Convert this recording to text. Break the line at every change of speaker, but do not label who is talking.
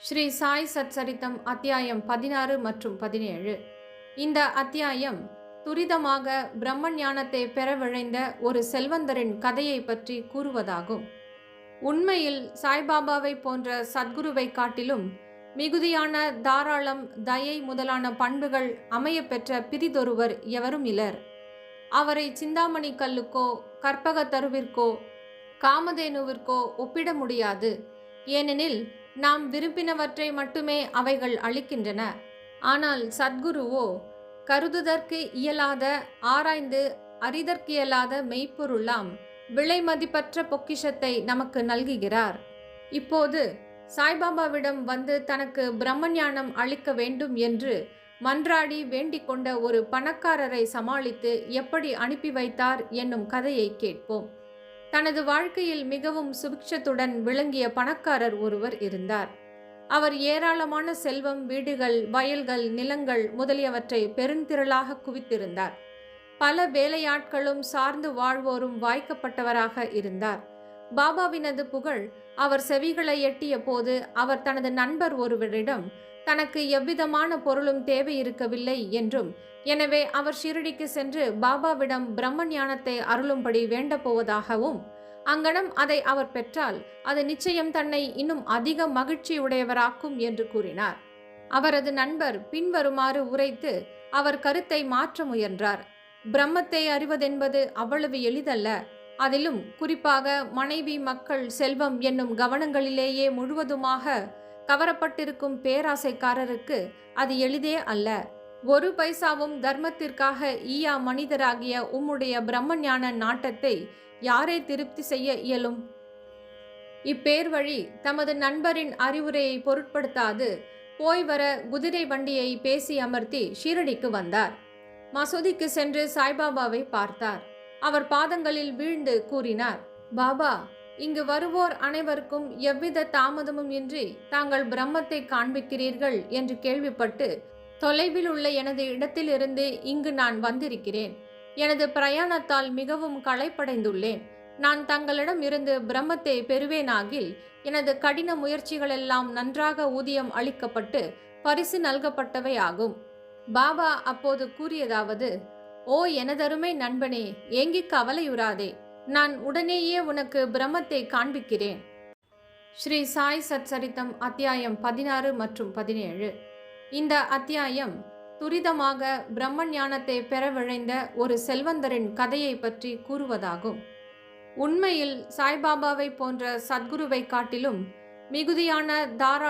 ஸ்ரீ சாய் சச்சரித்தம் அத்தியாயம் 16 மற்றும் 17. இந்த அத்தியாயம் துரிதமாக பிரம்ம ஞானத்தை பெற விழைந்த ஒரு செல்வந்தரின் கதையை பற்றி கூறுவதாகும். உண்மையில் சாய்பாபாவை போன்ற சத்குருவை காட்டிலும் மிகுதியான தாராளம், தயை முதலான பண்புகள் அமைய பெற்ற பிரிதொருவர் எவரும் இலர். அவரை சிந்தாமணி கல்லுக்கோ கற்பகத்தருவிற்கோ காமதேனுவிற்கோ ஒப்பிட முடியாது. ஏனெனில் நாம் விரும்பினவற்றை மட்டுமே அவைகள் அளிக்கின்றன. ஆனால் சத்குருவோ கருதுதற்கு இயலாத, ஆராய்ந்து அறிதற்கியலாத மெய்ப்பொருளாம் விலை மதிப்பற்ற பொக்கிஷத்தை நமக்கு நல்குகிறார். இப்போது சாய்பாபாவிடம் வந்து தனக்கு பிரம்மஞானம் அளிக்க வேண்டும் என்று மன்றாடி வேண்டிக் கொண்ட ஒரு பணக்காரரை சமாளித்து எப்படி அனுப்பி வைத்தார் என்னும் கதையை கேட்போம். தனது வாழ்க்கையில் மிகவும் சுபிக்ஷத்துடன் விளங்கிய பணக்காரர் ஒருவர் இருந்தார். அவர் ஏராளமான செல்வம், வீடுகள், வயல்கள், நிலங்கள் முதலியவற்றை பெருந்திரளாக குவித்திருந்தார். பல வேலையாட்களும் சார்ந்து வாழ்வோரும் வாய்க்கப்பட்டவராக இருந்தார். பாபாவினது புகழ் அவர் செவிகளை எட்டிய போது அவர் தனது நண்பர் ஒருவரிடம் தனக்கு எவ்விதமான பொருளும் தேவை இருக்கவில்லை என்றும், எனவே அவர் ஷிரடிக்கு சென்று பாபாவிடம் பிரம்ம ஞானத்தை அருளும்படி வேண்ட போவதாகவும், அங்கனம் அதை அவர் பெற்றால் அது நிச்சயம் தன்னை இன்னும் அதிக மகிழ்ச்சியுடையவராக்கும் என்று கூறினார். அவரது நண்பர் பின்வருமாறு உரைத்து அவர் கருத்தை மாற்ற முயன்றார். பிரம்மத்தை அறிவதென்பது அவ்வளவு எளிதல்ல. அதிலும் குறிப்பாக மனைவி, மக்கள், செல்வம் என்னும் கவனங்களிலேயே முழுவதுமாக கவரப்பட்டிருக்கும் பேராசைக்காரருக்கு அது எளிதே அல்ல. ஒரு பைசாவும் தர்மத்திற்காக ஈயா மனிதராகிய உம்முடைய பிரம்ம ஞான நாட்டத்தை யாரை திருப்தி செய்ய இயலும்? இப்பேர் வழி தமது நண்பரின் அறிவுரையை பொருட்படுத்தாது போய் வர குதிரை வண்டியை பேசி அமர்த்தி ஷீரடிக்கு வந்தார். மசூதிக்கு சென்று சாய்பாபாவை பார்த்தார். அவர் பாதங்களில் வீழ்ந்து கூறினார், பாபா, இங்கு வருவோர் அனைவருக்கும் எவ்வித தாமதமும் இன்றி தாங்கள் பிரம்மத்தை காண்பிக்கிறீர்கள் என்று கேள்விப்பட்டு தொலைவில் உள்ள எனது இடத்திலிருந்து இங்கு நான் வந்திருக்கிறேன். எனது பிரயாணத்தால் மிகவும் களைப்படைந்துள்ளேன். நான் தங்களிடம் இருந்து பிரம்மத்தை பெறுவேனாகில் எனது கடின முயற்சிகளெல்லாம் நன்றாக ஊதியம் அளிக்கப்பட்டு பரிசு நல்கப்பட்டவை ஆகும். பாபா அப்போது கூறியதாவது, ஓ எனதருமை நண்பனே, ஏங்கிக் கவலையுறாதே. நான் உடனேயே உனக்கு பிரம்மத்தை காண்பிக்கிறேன். ஸ்ரீ சாய் சச்சரித்தம் அத்தியாயம் 16 மற்றும் 17. இந்த அத்தியாயம் துரிதமாக பிரம்ம ஞானத்தை பெற விழைந்த ஒரு செல்வந்தரின் கதையை பற்றி கூறுவதாகும். உண்மையில் சாய்பாபாவை போன்ற சத்குருவை காட்டிலும் மிகுதியான தாராள